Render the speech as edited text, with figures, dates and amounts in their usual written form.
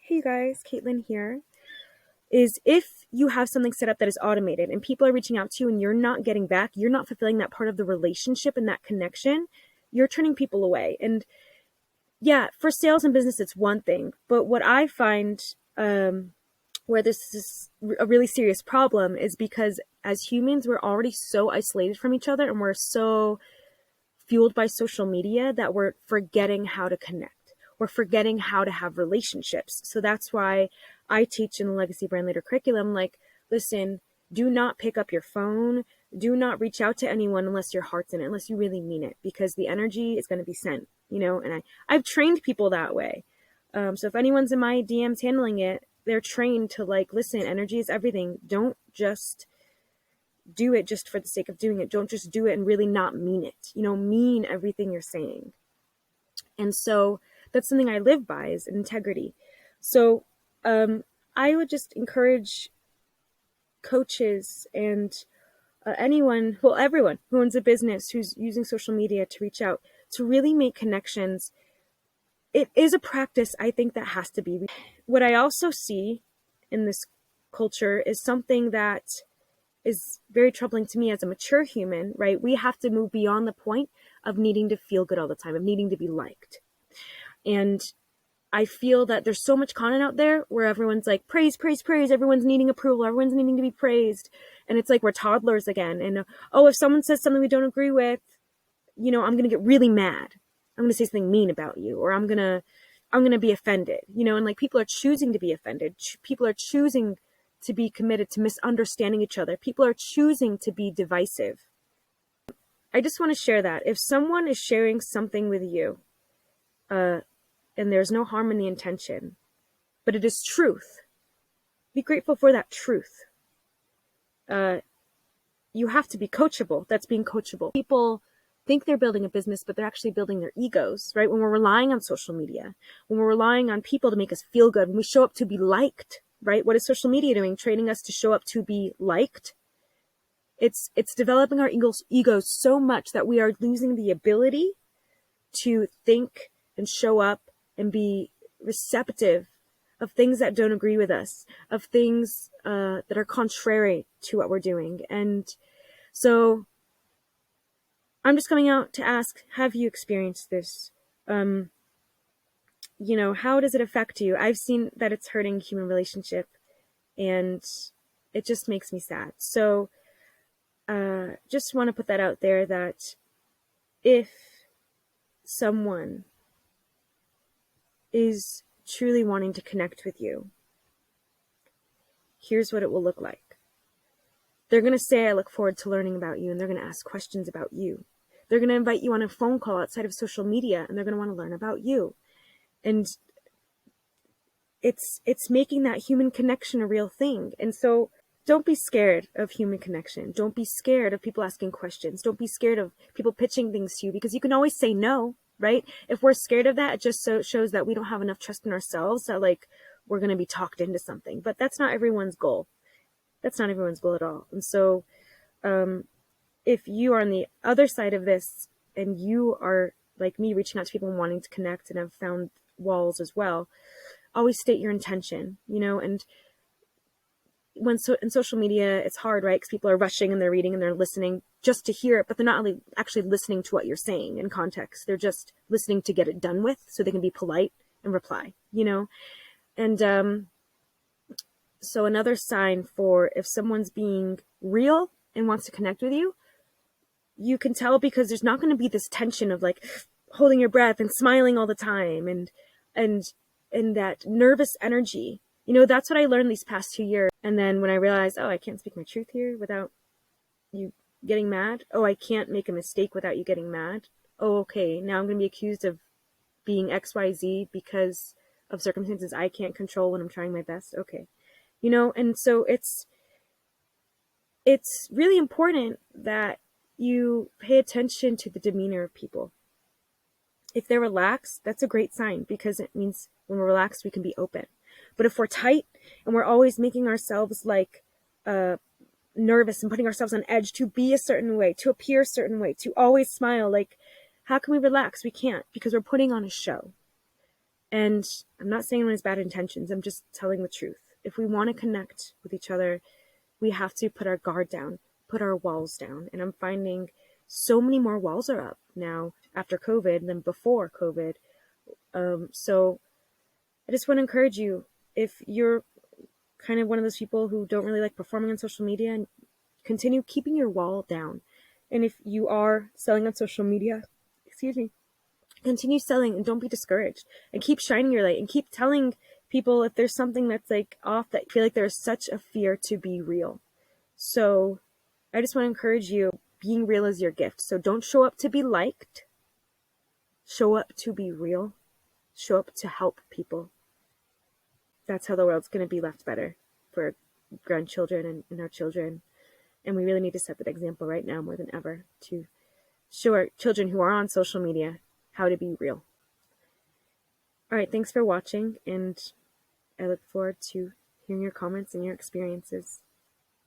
Hey you guys, Caitlin here. Is if you have something set up that is automated and people are reaching out to you and you're not getting back, you're not fulfilling that part of the relationship and that connection, you're turning people away. And yeah, for sales and business, it's one thing. But what I find where this is a really serious problem is because as humans, we're already so isolated from each other and we're so fueled by social media that we're forgetting how to connect. We're forgetting how to have relationships. So that's why I teach in the Legacy Brand Leader curriculum, like, listen, do not pick up your phone. Do not reach out to anyone unless your heart's in it, unless you really mean it, because the energy is going to be sent, and I've trained people that way. So if anyone's in my DMs handling it, they're trained to like, listen, energy is everything. Don't just do it just for the sake of doing it. Don't just do it and really not mean it. Mean everything you're saying. And so that's something I live by, is integrity. So I would just encourage coaches and everyone who owns a business, who's using social media, to reach out, to really make connections. It is a practice, I think, that has to be. What I also see in this culture is something that is very troubling to me as a mature human, right? We have to move beyond the point of needing to feel good all the time, of needing to be liked. And I feel that there's so much content out there where everyone's like, praise, praise, praise. Everyone's needing approval. Everyone's needing to be praised. And it's like we're toddlers again. And, if someone says something we don't agree with, I'm going to get really mad. I'm going to say something mean about you, or I'm going to be offended, and like people are choosing to be offended. People are choosing to be committed to misunderstanding each other. People are choosing to be divisive. I just want to share that if someone is sharing something with you, and there's no harm in the intention, but it is truth, be grateful for that truth. You have to be coachable. That's being coachable. People think they're building a business, but they're actually building their egos, right? When we're relying on social media, when we're relying on people to make us feel good, when we show up to be liked, right? What is social media doing? Training us to show up to be liked. It's developing our egos so much that we are losing the ability to think and show up and be receptive of things that don't agree with us, of things that are contrary to what we're doing. And so I'm just coming out to ask, have you experienced this? How does it affect you? I've seen that it's hurting human relationship, and it just makes me sad. So just want to put that out there, that if someone is truly wanting to connect with you, here's what it will look like. They're going to say, I look forward to learning about you, and they're going to ask questions about you. They're going to invite you on a phone call outside of social media, and they're going to want to learn about you. And it's making that human connection a real thing. And so don't be scared of human connection. Don't be scared of people asking questions. Don't be scared of people pitching things to you, because you can always say no, right? If we're scared of that, it just shows that we don't have enough trust in ourselves, that like we're going to be talked into something. But that's not everyone's goal. That's not everyone's goal at all. And so if you are on the other side of this and you are like me, reaching out to people and wanting to connect, and have found walls as well, always state your intention, and in social media, it's hard, right? Because people are rushing and they're reading and they're listening just to hear it, but they're not really actually listening to what you're saying in context. They're just listening to get it done with so they can be polite and reply, And so another sign for if someone's being real and wants to connect with you, you can tell because there's not going to be this tension of like holding your breath and smiling all the time and that nervous energy. That's what I learned these past 2 years. And then when I realized, I can't speak my truth here without you getting mad. I can't make a mistake without you getting mad. Okay, now I'm going to be accused of being XYZ because of circumstances I can't control when I'm trying my best. Okay. And so it's really important that you pay attention to the demeanor of people. If they're relaxed, that's a great sign, because it means when we're relaxed, we can be open. But if we're tight and we're always making ourselves like nervous and putting ourselves on edge to be a certain way, to appear a certain way, to always smile, like how can we relax? We can't, because we're putting on a show. And I'm not saying it has bad intentions. I'm just telling the truth. If we want to connect with each other, we have to put our guard down, put our walls down. And I'm finding so many more walls are up now after COVID than before COVID. So I just want to encourage you, if you're kind of one of those people who don't really like performing on social media, and continue keeping your wall down. And if you are selling on social media, continue selling and don't be discouraged, and keep shining your light and keep telling people if there's something that's like off, that you feel like there's such a fear to be real. So I just want to encourage you, being real is your gift. So don't show up to be liked. Show up to be real. Show up to help people. That's how the world's going to be left better for grandchildren and our children. And we really need to set that example right now more than ever, to show our children who are on social media how to be real. All right, thanks for watching, and I look forward to hearing your comments and your experiences.